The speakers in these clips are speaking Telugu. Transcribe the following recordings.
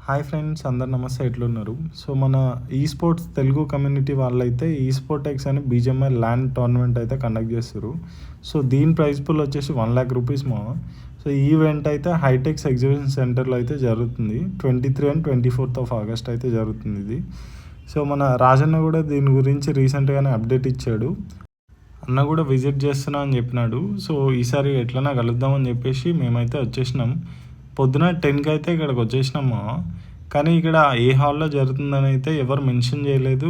హాయ్ ఫ్రెండ్స్, అందరు నమస్తే. ఎట్లున్నారు? సో మన ఈ స్పోర్ట్స్ తెలుగు కమ్యూనిటీ వాళ్ళైతే ఈ స్పోర్ట్ ఎక్స్ అని బీజిఎంఐ ల్యాండ్ టోర్నమెంట్ అయితే కండక్ట్ చేస్తారు. సో దీని ప్రైజ్ పూల్ వచ్చేసి 1,00,000 రూపీస్ మా. సో ఈ ఈవెంట్ అయితే హైటెక్స్ ఎగ్జిబిషన్ సెంటర్లో అయితే జరుగుతుంది. 23 అండ్ 24 ఆగస్ట్ అయితే జరుగుతుంది ఇది. సో మన రాజన్న కూడా దీని గురించి రీసెంట్గానే అప్డేట్ ఇచ్చాడు. అన్న కూడా విజిట్ చేస్తున్నా అని చెప్పినాడు. సో ఈసారి ఎట్లన్నా కలుద్దామని చెప్పేసి మేమైతే వచ్చేసినాం. పొద్దున 10కి అయితే ఇక్కడికి వచ్చేసినాము. కానీ ఇక్కడ ఏ హాల్లో జరుగుతుందని అయితే ఎవరు మెన్షన్ చేయలేదు.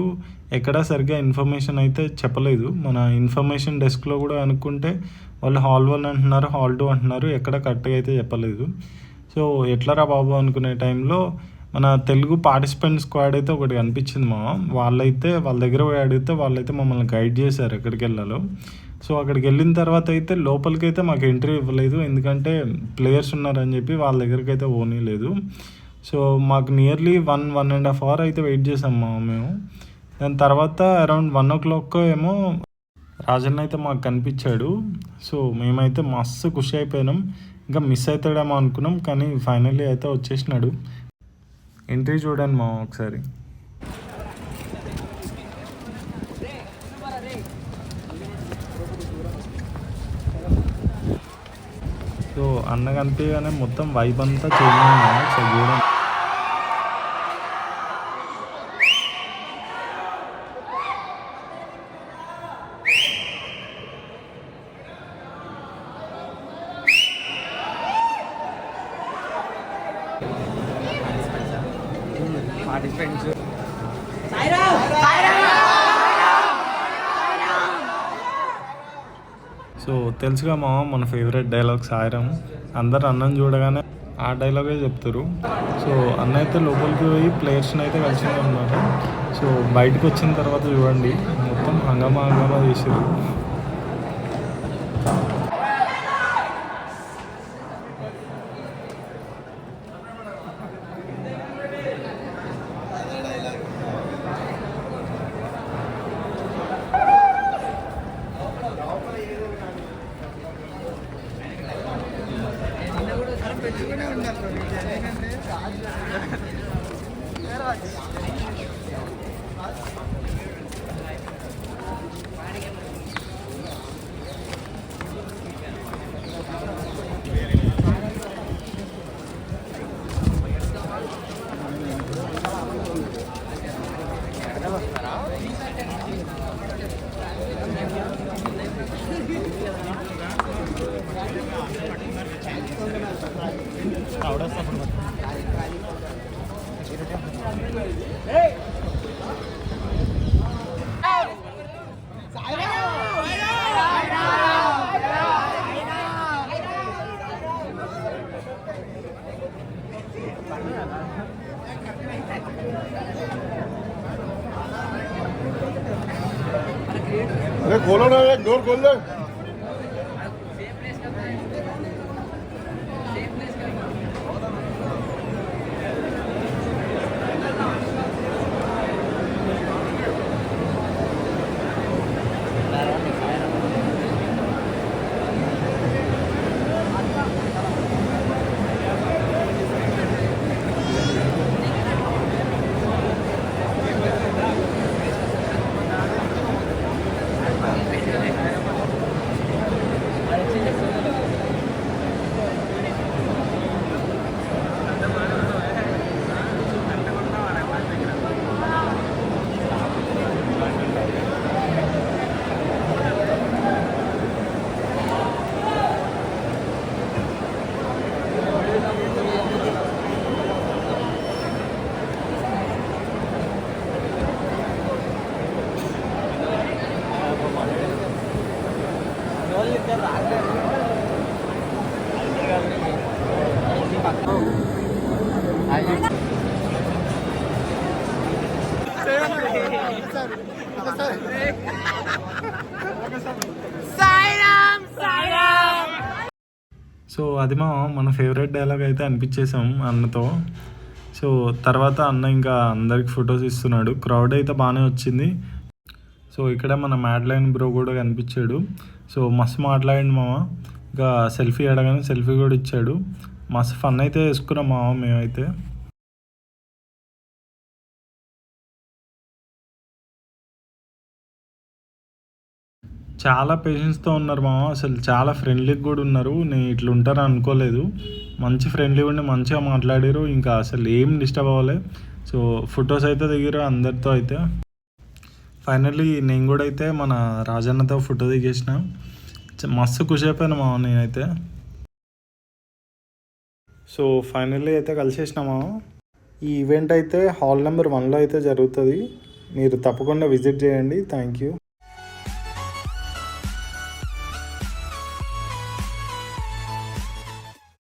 ఎక్కడ సరిగ్గా ఇన్ఫర్మేషన్ అయితే చెప్పలేదు. మన ఇన్ఫర్మేషన్ డెస్క్లో కూడా అనుకుంటే వాళ్ళు హాల్ 1 అంటున్నారు, హాల్ 2 అంటున్నారు. ఎక్కడ కరెక్ట్గా అయితే చెప్పలేదు. సో ఎట్లరా బాబు అనుకునే టైంలో మన తెలుగు పార్టిసిపెంట్ స్క్వాడ్ అయితే ఒకటి కనిపించింది మా. వాళ్ళైతే వాళ్ళ దగ్గర పోయి అడిగితే వాళ్ళైతే మమ్మల్ని గైడ్ చేశారు ఎక్కడికి వెళ్ళాలో. సో అక్కడికి వెళ్ళిన తర్వాత అయితే లోపలికి అయితే మాకు ఎంట్రీ ఇవ్వలేదు, ఎందుకంటే ప్లేయర్స్ ఉన్నారని చెప్పి వాళ్ళ దగ్గరికి అయితే పోనీలేదు. సో మాకు నియర్లీ 1.5 అవర్ అయితే వెయిట్ చేసాము మేము. దాని తర్వాత అరౌండ్ 1 ఏమో రాజన్న అయితే మాకు కనిపించాడు. సో మేమైతే మస్తు ఖుషి అయిపోయినాం. ఇంకా మిస్ అవుతాడేమో అనుకున్నాం, కానీ ఫైనల్లీ అయితే వచ్చేసినాడు. ఎంట్రీ చూడండి మా ఒకసారి. సో అన్న కనిపించగానే మొత్తం వైబ్ అంతా చేంజ్ అయింది. సో చూడండి. సో తెలుసుగా మా మన ఫేవరెట్ డైలాగ్ సాయిరామ్. అందరు అన్నని చూడగానే ఆ డైలాగే చెప్తారు. సో అన్న అయితే లోపలికి పోయి ప్లేయర్స్ని అయితే కలిసింది అనమాట. సో బయటకు వచ్చిన తర్వాత చూడండి, మొత్తం హంగామా చేసారు. अरे खोलो ना, एक डोर खोल दे. సో అది మన ఫేవరెట్ డైలాగ్ అయితే అనిపించేసాం అన్నతో. సో తర్వాత అన్న ఇంకా అందరికి ఫొటోస్ ఇస్తున్నాడు. క్రౌడ్ అయితే బాగానే వచ్చింది. సో ఇక్కడ మన మ్యాడ్లైన్ బ్రో కూడా కనిపించాడు. సో మస్తు మాట్లాడింది మామ. ఇంకా సెల్ఫీ అడగానే సెల్ఫీ కూడా ఇచ్చాడు. మస్తు ఫన్ అయితే వేసుకున్నాం మామ మేమైతే. చాలా పేషెన్స్తో ఉన్నారు మామ, అసలు చాలా ఫ్రెండ్లీగా కూడా ఉన్నారు. నేను ఇట్లా ఉంటారని అనుకోలేదు. మంచి ఫ్రెండ్లీ ఉండి మంచిగా మాట్లాడారు. ఇంకా అసలు ఏం డిస్టర్బ్ అవ్వలేదు. సో ఫొటోస్ అయితే దిగారు అందరితో అయితే. ఫైనల్లీ నేను కూడా అయితే మన రాజన్నతో ఫోటో దిగేసిన. మస్తు ఖుషి అయిపోయాను మామ నేనైతే. సో ఫైనల్లీ అయితే కలిసేసినామా. ఈ ఈవెంట్ అయితే హాల్ నెంబర్ 1లో అయితే జరుగుతుంది. మీరు తప్పకుండా విజిట్ చేయండి. Thank you.